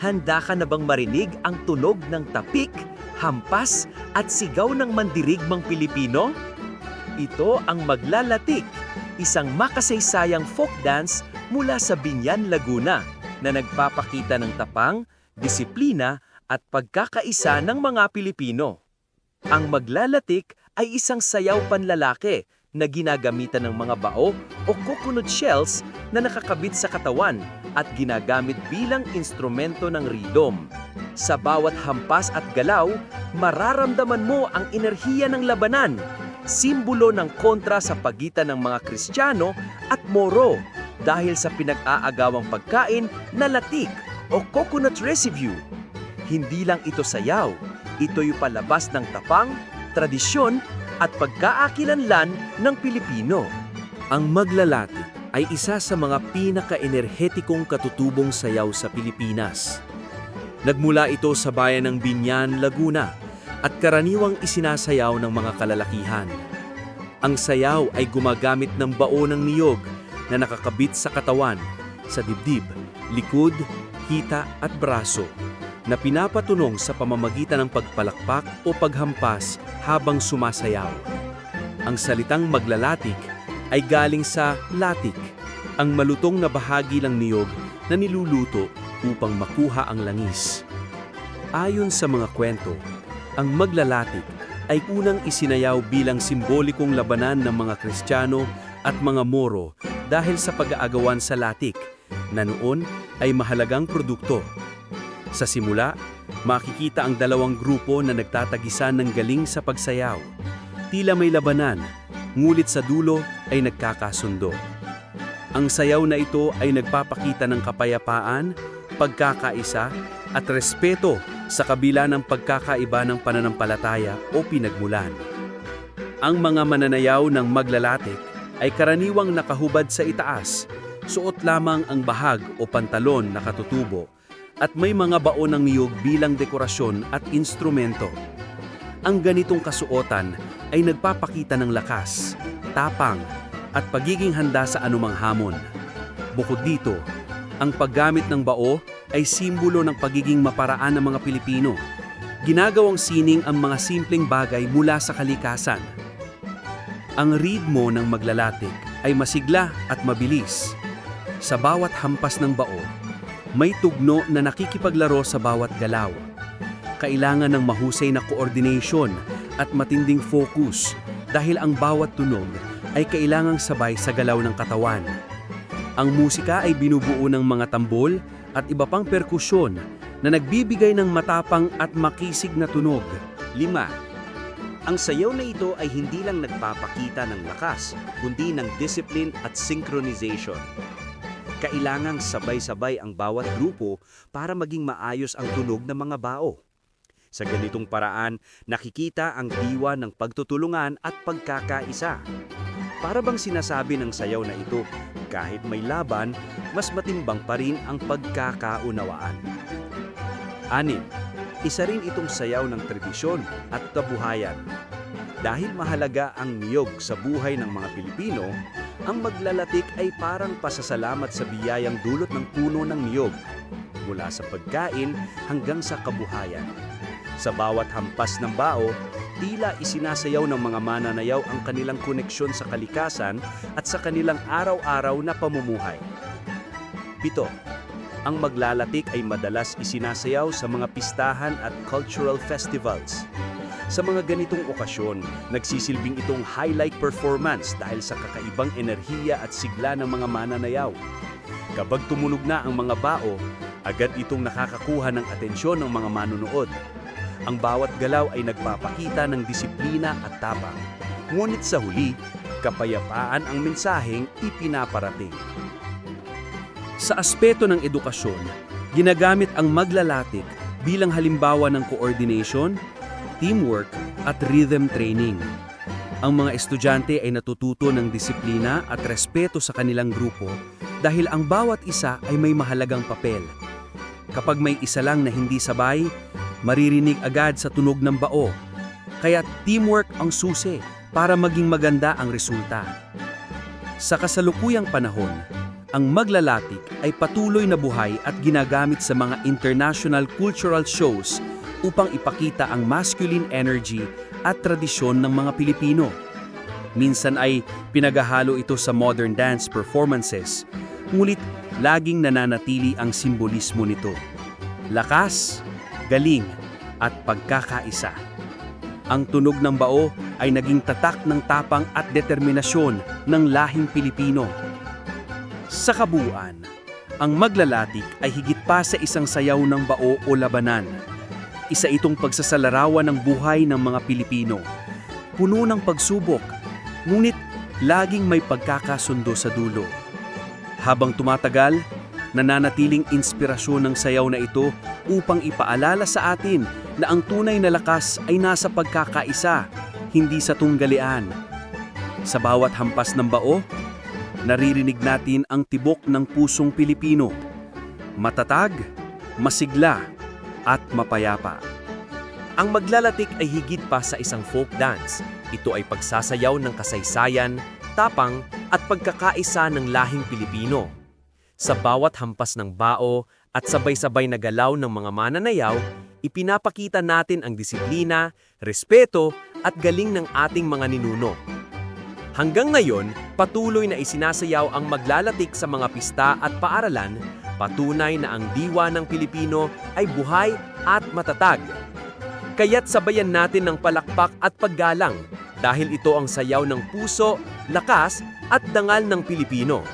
Handa ka na bang marinig ang tunog ng tapik, hampas at sigaw ng mandirigmang Pilipino? Ito ang Maglalatik, isang makasaysayang folk dance mula sa Biñan, Laguna na nagpapakita ng tapang, disiplina at pagkakaisa ng mga Pilipino. Ang Maglalatik ay isang sayaw panlalaki na ginagamitan ng mga bao o coconut shells na nakakabit sa katawan at ginagamit bilang instrumento ng rhythm. Sa bawat hampas at galaw, mararamdaman mo ang enerhiya ng labanan, simbolo ng kontra sa pagitan ng mga Kristiyano at Moro dahil sa pinag-aagawang pagkain na latik o coconut residue. Hindi lang ito sayaw, ito'y palabas ng tapang, tradisyon at pagkaakilanlan ng Pilipino. Ang Maglalatik ay isa sa mga pinaka-enerhetikong katutubong sayaw sa Pilipinas. Nagmula ito sa bayan ng Biñan, Laguna at karaniwang isinasayaw ng mga kalalakihan. Ang sayaw ay gumagamit ng bao ng niyog na nakakabit sa katawan, sa dibdib, likod, hita at braso na pinapatunong sa pamamagitan ng pagpalakpak o paghampas habang sumasayaw. Ang salitang Maglalatik ay galing sa latik, ang malutong na bahagi ng niyog na niluluto upang makuha ang langis. Ayon sa mga kwento, ang Maglalatik ay unang isinayaw bilang simbolikong labanan ng mga Kristiyano at mga Moro dahil sa pag-aagawan sa latik na noon ay mahalagang produkto. Sa simula, makikita ang dalawang grupo na nagtatagisan ng galing sa pagsayaw. Tila may labanan, ngulit sa dulo ay nagkakasundo. Ang sayaw na ito ay nagpapakita ng kapayapaan, pagkakaisa at respeto sa kabila ng pagkakaiba ng pananampalataya o pinagmulan. Ang mga mananayaw ng Maglalatik ay karaniwang nakahubad sa itaas, suot lamang ang bahag o pantalon na katutubo, at may mga bao ng niyog bilang dekorasyon at instrumento. Ang ganitong kasuotan ay nagpapakita ng lakas, tapang, at pagiging handa sa anumang hamon. Bukod dito, ang paggamit ng bao ay simbolo ng pagiging maparaan ng mga Pilipino. Ginagawang sining ang mga simpleng bagay mula sa kalikasan. Ang ritmo ng Maglalatik ay masigla at mabilis. Sa bawat hampas ng bao, may tugno na nakikipaglaro sa bawat galaw. Kailangan ng mahusay na coordination at matinding focus dahil ang bawat tunog ay kailangang sabay sa galaw ng katawan. Ang musika ay binubuo ng mga tambol at iba pang perkusyon na nagbibigay ng matapang at makisig na tunog. 5. Ang sayaw na ito ay hindi lang nagpapakita ng lakas, kundi ng discipline at synchronization. Kailangang sabay-sabay ang bawat grupo para maging maayos ang tunog ng mga bao. Sa ganitong paraan, nakikita ang diwa ng pagtutulungan at pagkakaisa. Para bang sinasabi ng sayaw na ito, kahit may laban, mas matimbang pa rin ang pagkakaunawaan. 6. Isa rin itong sayaw ng tradisyon at kabuhayan. Dahil mahalaga ang niyog sa buhay ng mga Pilipino, ang Maglalatik ay parang pasasalamat sa biyayang dulot ng puno ng niyog, mula sa pagkain hanggang sa kabuhayan. Sa bawat hampas ng bao, tila isinasayaw ng mga mananayaw ang kanilang koneksyon sa kalikasan at sa kanilang araw-araw na pamumuhay. 7. Ang Maglalatik ay madalas isinasayaw sa mga pistahan at cultural festivals. Sa mga ganitong okasyon, nagsisilbing itong highlight performance dahil sa kakaibang enerhiya at sigla ng mga mananayaw. Kapag tumunog na ang mga bao, agad itong nakakakuha ng atensyon ng mga manunood. Ang bawat galaw ay nagpapakita ng disiplina at tapang. Ngunit sa huli, kapayapaan ang mensaheng ipinaparating. Sa aspeto ng edukasyon, ginagamit ang Maglalatik bilang halimbawa ng coordination, teamwork at rhythm training. Ang mga estudyante ay natututo ng disiplina at respeto sa kanilang grupo dahil ang bawat isa ay may mahalagang papel. Kapag may isa lang na hindi sabay, maririnig agad sa tunog ng bao. Kaya teamwork ang susi para maging maganda ang resulta. Sa kasalukuyang panahon, Ang maglalatik ay patuloy na buhay at ginagamit sa mga international cultural shows upang ipakita ang masculine energy at tradisyon ng mga Pilipino. Minsan ay pinaghahalo ito sa modern dance performances, ngunit laging nananatili ang simbolismo nito. Lakas, galing, at pagkakaisa. Ang tunog ng bao ay naging tatak ng tapang at determinasyon ng lahing Pilipino. Sa kabuuan, ang maglalatik ay higit pa sa isang sayaw ng bao o labanan. Isa itong pagsasalarawan ng buhay ng mga Pilipino. Puno ng pagsubok, ngunit laging may pagkakasundo sa dulo. Habang tumatagal, nananatiling inspirasyon ng sayaw na ito upang ipaalala sa atin na ang tunay na lakas ay nasa pagkakaisa, hindi sa tunggalian. Sa bawat hampas ng bao, naririnig natin ang tibok ng pusong Pilipino. Matatag, masigla, at mapayapa. Ang maglalatik ay higit pa sa isang folk dance. Ito ay pagsasayaw ng kasaysayan, tapang, at pagkakaisa ng lahing Pilipino. Sa bawat hampas ng bao at sabay-sabay na galaw ng mga mananayaw, ipinapakita natin ang disiplina, respeto, at galing ng ating mga ninuno. Hanggang ngayon, patuloy na isinasayaw ang maglalatik sa mga pista at paaralan, patunay na ang diwa ng Pilipino ay buhay at matatag. Kaya't sabayan natin ng palakpak at paggalang dahil ito ang sayaw ng puso, lakas at dangal ng Pilipino.